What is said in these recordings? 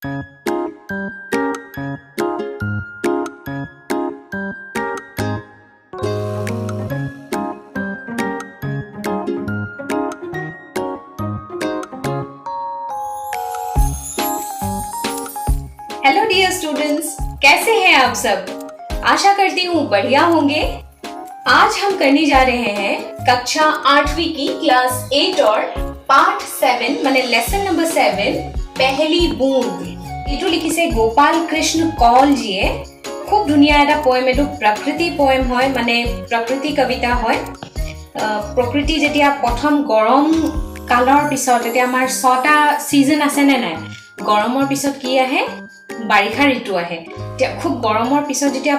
Hello dear students, कैसे हैं आप सब? आशा करती हूँ बढ़िया होंगे। आज हम करने जा रहे हैं कक्षा 8वीं की क्लास 8 और पार्ट 7 माने लेसन नंबर 7 पहली बूंद। एटू लिखिसे गोपाल कृष्ण कौल जीए। खूब धुनिया एटा पोएम, एटू प्रकृति पोएम হয়, माने प्रकृति कविता হয়। प्रकृति जेतिया प्रथम गरम काলৰ পিছত এতিয়া আমাৰ 6টা সিজন আছে নে নাই? গৰমৰ পিছত কি আহে? বাৰিষা ঋতু আহে। খুব গৰমৰ পিছত যেতিয়া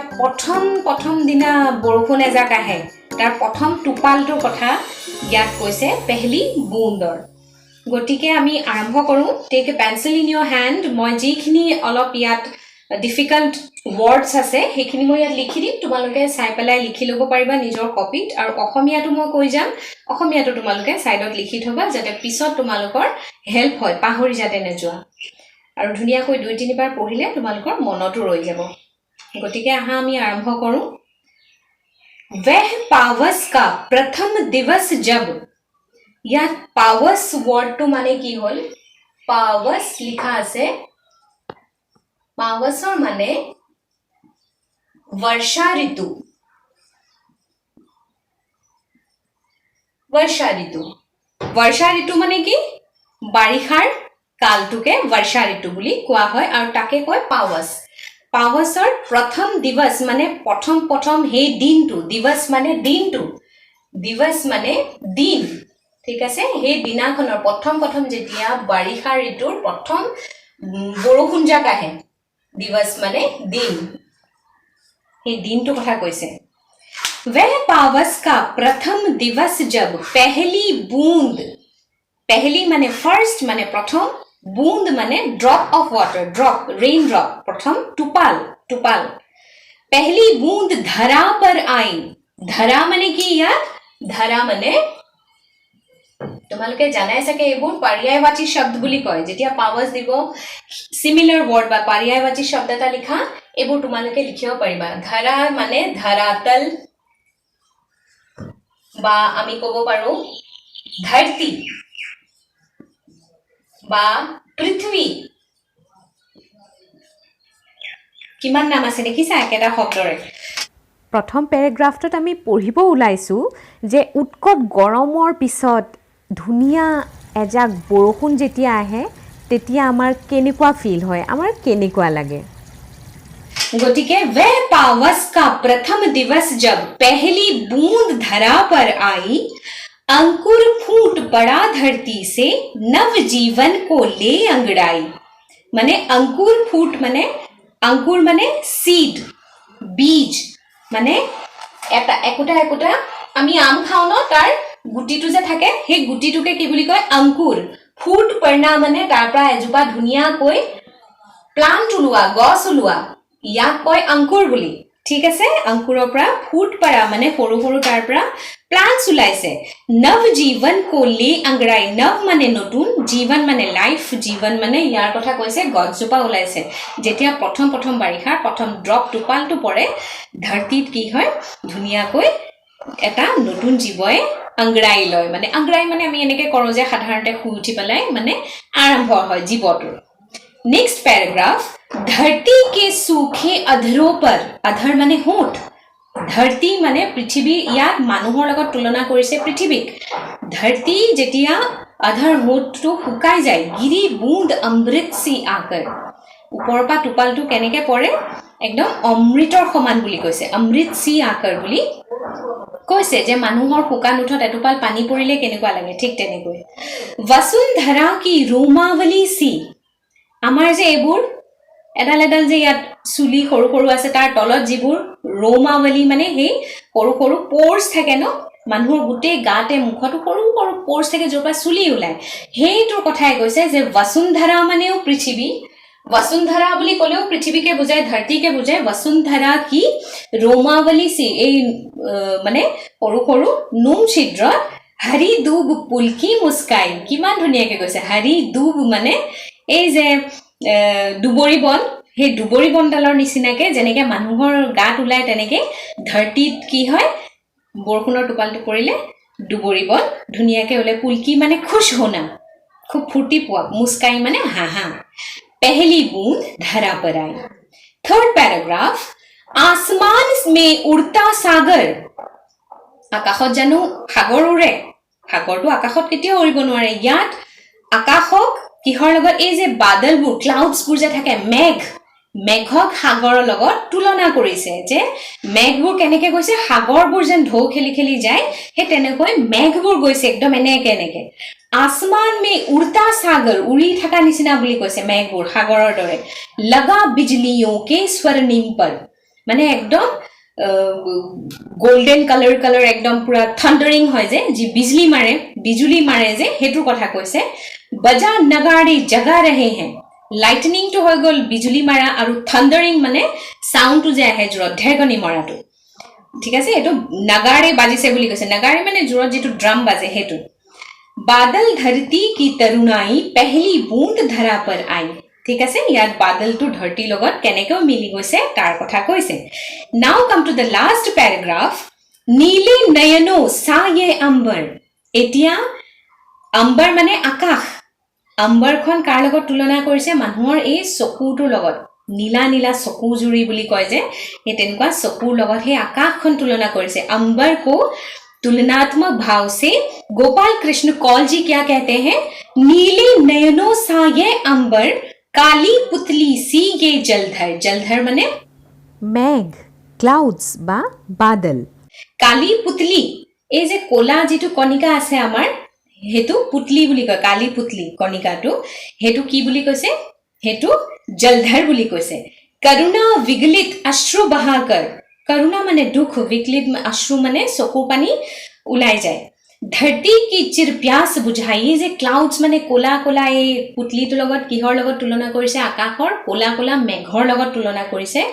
প্ৰথম দিনা বৰষুণ এজাক আহে, তাৰ প্ৰথম টোপালটোৰ কথা ইয়াত কৈছে পেহলি বুন্দৰ। গতিকে আমি আৰম্ভ কৰোঁ। Take a pencil in your hand. মই যিখিনি অলপ ইয়াত ডিফিকাল্ট ৱৰ্ডছ আছে সেইখিনি মই ইয়াত লিখি দিম, তোমালোকে চাই পেলাই লিখি ল'ব পাৰিবা নিজৰ কপিত। আৰু অসমীয়াটো মই কৈ যাম, অসমীয়াটো তোমালোকে সাইডত লিখি থবা যাতে পিছত তোমালোকৰ হেল্প হয়, পাহৰি যাতে নেযোৱা। আৰু ধুনিয়াকৈ 2-3 বাৰ পঢ়িলে তোমালোকৰ মনতো ৰৈ যাব। গতিকে আহা আমি আৰম্ভ কৰোঁ। वह पावस का प्रथम दिवस जब, ইয়াত পাवस ওয়াৰ্ডটো মানে কি হল? পাवस লিখা আছে, পাवसৰ মানে वर्षा ऋतु। वर्षा ऋतु, वर्षा ऋतु মানে কি? বাৰিষাৰ কালটোকে वर्षा ऋतु বুলি কোৱা হয় আৰু তাকে কয় পাवस। পাवসৰ প্ৰথম দিৱস মানে প্ৰথম হে দিনটো, দিৱস মানে দিনটো, দিৱস মানে দিন, ঠিক আছে? হে দিনাখনৰ প্ৰথম যেতিয়া বাৰিষা ঋতুৰ প্ৰথম বৰষুণ জাক আহে, দিৱস মানে দিন, হে দিনটো কথা কৈছে। वह पावस का प्रथम दिवस जब पहली बूंद, पहली माने फर्स्ट माने प्रथम, बूंद माने drop of water, drop, rain drop, प्रथम टुपाल, टुपाल, पहली बूंद धरा पर आई। धरा माने की यार? धरा माने তোমালোকে জানাই চাগে এইবোৰ पर्यायवाची শব্দ বুলি কয়। যেতিয়া পাवस দিব সিমিলাৰ ওয়াৰ্ড বা पर्यायवाची শব্দ এটা লিখা, এইবোৰ তোমালোকে লিখিব পাৰিবা। ধৰা মানে ধৰাতল, বা আমি কব পাৰো ধৰতি বা পৃথিৱী। কিমান নাম আছে দেখিছা একেটা শব্দৰে। প্ৰথম পেৰাগ্ৰাফটোত আমি পঢ়িব ওলাইছোঁ যে উৎকট গৰমৰ পিছত ধুনীয়া এজাক বৰষুণ যেতিয়া আহে তেতিয়া আমাৰ কেনেকুৱা ফিল হয়, আমাৰ কেনেকুৱা লাগে। গতিকে वह पावस का प्रथम दिवस जब पहली बूंद धरा पर आई, अंकुर फूट पड़ा धरती से नव जीवन को ले अंगड़ाई। माने अंकुर फूट माने अंकुर माने सीड, बीज, माने এটা একোটা আমি আম খাও ন, তাৰ গুটিটো যে থাকে সেই গুটিটোকে কি বুলি কয়? अंकुर। ফুট পড়না মানে তাৰ পৰা এজোপা ধুনিয়াকৈ প্লান্ট ওলোৱা, গছ ওলোৱা, ইয়াক কয় अंकुर বুলি, ঠিক আছে? अंकुৰৰ পৰা ফুট পৰা মানে সৰু তাৰ পৰা প্লান্টস ওলাইছে। নৱ জীवन को ले अंगड़ाई, নৱ মানে নতুন, জীवन মানে লাইফ, জীवन মানে ইয়াৰ কথা কৈছে গছজোপা ওলাইছে। যেতিয়া প্ৰথম বাৰিষাৰ প্ৰথম ড্ৰপ টোপালটো পৰে ধৰতিত কি হয়? ধুনিয়াকৈ এটা নতুন জীৱই अंगड़ाई লয়। মানে अंगड़ाई মানে আমি এনেকে কৰো যে সাধাৰণতে শুই উঠি পেলাই মানে আৰম্ভ হয় জীৱটো। नेक्स्ट पैराग्राफ, धरती के सूखे अधरों पर, अधर माने होठ, धरती माने पृथ्वी, ইয়াত মানুহৰ লগত তুলনা কৰিছে পৃথিৱীক। धरती যেতিয়া अधर होठটো শুকাই যায়, गिरी बूंद अमृत सी आकर, ওপৰৰ পৰা টোপালটো কেনেকে পৰে? একদম অমৃতৰ সমান বুলি কৈছে, অমৃত সি आकर বুলি কৈছে যে মানুহৰ শুকান উঠত এটোপাল পানী পৰিলে কেনেকুৱা লাগে, ঠিক তেনেকৈ। वसुंधरा की रोमावली सी, আমাৰ যে এইবোৰ এডাল যে ইয়াত চুলি সৰু আছে তাৰ তলত যিবোৰ ৰোমাৱলী মানে সেই সৰু পোৰ্স থাকে ন, মানুহৰ গোটেই গাতে মুখটো সৰু পোৰ্স থাকে য'ৰ পৰা চুলি ওলাই, সেইটোৰ কথাই কৈছে যে वसुंधरा মানেও পৃথিৱী। वसुंधरा বুলি ক'লেও পৃথিৱীকে বুজায়, ধৰতিকে বুজায়। वसुंधरा কি रोमावली सी, এই মানে সৰু নোম ছিদ্ৰ, হৰি দুব পুলকি মুস্কাই, কিমান ধুনীয়াকে কৈছে। হৰি দুব মানে এই যে দুবৰি বন সেই দুবৰি বনডালৰ নিচিনাকে যেনেকে মানুহৰ গাত ওলাই তেনেকে ধৰতিত কি হয় বৰষুণৰ টোপালটো পৰিলে দুবৰি বন ধুনীয়াকে ওলাই পুলকি মানে খুশ হোনা খুব ফূৰ্তি পোৱা মুস্কাই মানে হাহা पहली बूंद धरा पर आई थर्ड पैराग्राफ आसमान में उड़ता सागर আকাশত জানো সাগৰ উৰে সাগৰটো আকাশত কেতিয়াও উৰিব নোৱাৰে ইয়াত আকাশক কিহৰ লগত এই যে বাদলবোৰ ক্লাউডছবোৰ যে থাকে মেঘক সাগৰৰ লগত তুলনা কৰিছে যে মেঘবোৰ কেনেকে গৈছে সাগৰবোৰ যেন ঢৌ খেলি খেলি যায় হে তেনেকৈ মেঘবোৰ গৈছে একদম এনেকে आसमान में उड़ता सागर उड़ी থকা নিচিনা বুলি কৈছে মেঘবোৰ সাগৰৰ দৰে लगा बिजलियों के स्वर्णिम पर মানে একদম গোল্ডেন কালাৰ একদম পুৰা থন্ডাৰিং হয় যে যি বিজুলি মাৰে যে হেতুৰ কথা কৈছে बजा नगाड़े जगा रहे हैं লাইটনিং তো হৈ গল বিজুলি মাৰা আৰু থন্ডাৰিং মানে সাউন্ডটো যে আহে জোৰত ঢেৰকনি মৰাটো ঠিক আছে এটো নগাড়ে বাজিছে বুলি কৈছে নগাড়ে মানে জোৰত যেটো ড্ৰাম বাজে হেতু बादल धरती की तरुणाई पहली बूंद धरा पर आई ठीक আছে ইয়াত বাদলটো ধৰতি লগত কেনেকৈ মিলি গৈছে তাৰ কথা কৈছে নাও কাম টু দ্য লাষ্ট প্যাৰাগ্ৰাফ নীলে নয়নো সায়ে अंबर এতিয়া अंबर মানে আকাশ अंबरখন কাৰ লগত তুলনা কৰিছে মানুহৰ এই চকুটোৰ লগত নীলা নীলা চকু জুৰি বুলি কয় যে এই তেনেকুৱা চকুৰ লগত হে আকাশখন তুলনা কৰিছে अंबर को तुलनात्मक भाव से गोपाल कृष्ण कौल जी क्या कहते हैं नीले नयनों सा ये अंबर काली पुतली सी ये जलधर माने মেঘ ক্লাউডছ বা বাদল काली पुतली এই যে কোলা যেটো কণিকা আছে আমাৰ হেতু পুতলি বুলি কয় কালি পুতলি কণিকাটো হেতু কি বুলি কৈছে হেতু জলধৰ বুলি কৈছে करुणा विगलित अश्रु बहाकर करुणा माने दुख विकलित अश्रु माने चकु पानी उलाई जाए धरती की चिर प्यास बुझाई जे क्लाउड्स माने कोला कोला ए पुतली तो लगत किहर लगत तुलना करिसे आकाशर कोला कोला मेघर लगत तुलना करिसे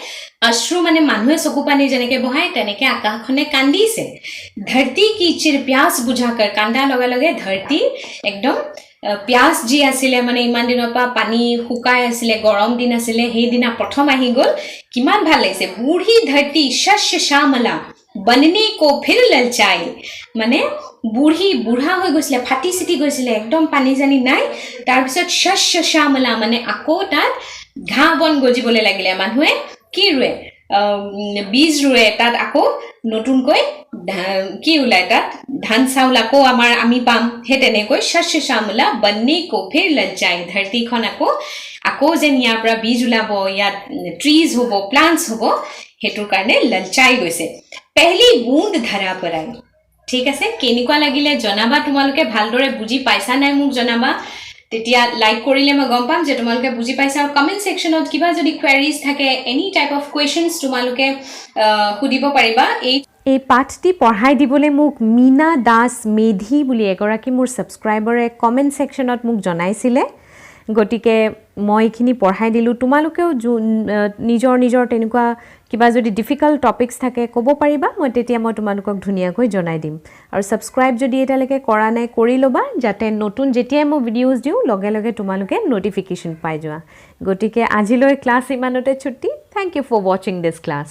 अश्रु माने मानुहे चकु पानी जनेके बहाय तनेके आकाशखने कांदिसे धरती की चिर प्यास बुझाकर कांदा लगे लगे धरती एकदम प्यास जी आसिले माने इमान दिনৰ পা পানী শুকাই आसिले गरम दिन आसिले हे दिना प्रथम आহি গল কিমান ভাল লাগিছে बूढ़ी धरती शस्य श्यामला बनने को फिर ललचाई माने बुढ़ा হৈ গৈছিলে ফাটি সিটি গৈছিলে একদম পানী জানি নাই তাৰ পিছত শस्य श्यामला माने আকৌ তাত ঘাঁ বন গজিবলৈ লাগিলে মানুহে কি ৰুৱে বীজ ৰুৱে তাত আকৌ নতুনকৈ কি উলাই তাত ধান চাউল আকৌ আমাৰ আমি পাম হে তেনেকৈ শस्य श्यामला बनने को फिर ललचाई धरतीখন আকৌ যেন ইয়াৰ পৰা বীজ উলাব ইয়াত ট্ৰিজ হ'ব প্লান্টস হ'ব হেতুৰ কাৰণে ললচাই গৈছে पहली बूंद धरा पर आई ঠিক আছে কেনিকুৱা লাগিলে জনাবা তোমালোকে ভালদৰে বুজি পাইছা নাই মোক জনাবা তেতিয়া লাইক কৰিলে মই গম পাম যে তোমালোকে বুজি পাইছা আৰু কমেন্ট সেকশনত কিবা যদি কোৱেৰিজ থাকে এনি টাইপ অফ কোৱেশ্চনছ তোমালোকে সুধিব পাৰিবা এই পাঠটি পঢ়াই দিবলৈ মোক মিনা দাস মেধি বুলি এগৰাকী মোৰ সাবস্ক্ৰাইবাৰে কমেন্ট সেকশনত মোক জনাইছিলে গটিকে মই এখিনি পঢ়াই দিলো তোমালোকেও নিজৰ তেনেকুৱা কিবা যদি ডিফিকাল্ট টপিকস থাকে ক'ব পাৰিবা মই তেতিয়া মই তোমালোকক ধুনিয়াকৈ জনাই দিম আৰু সাবস্ক্ৰাইব যদি এটালৈকে কৰা নাই কৰি লবা যাতে নতুন যেতিয়া মই ভিডিওজ দিও লগে লগে তোমালোকে নোটিফিকেশন পাই যোৱা গটিকে আজিলৈ ক্লাস ইমানতে ছুটি thank you for watching this class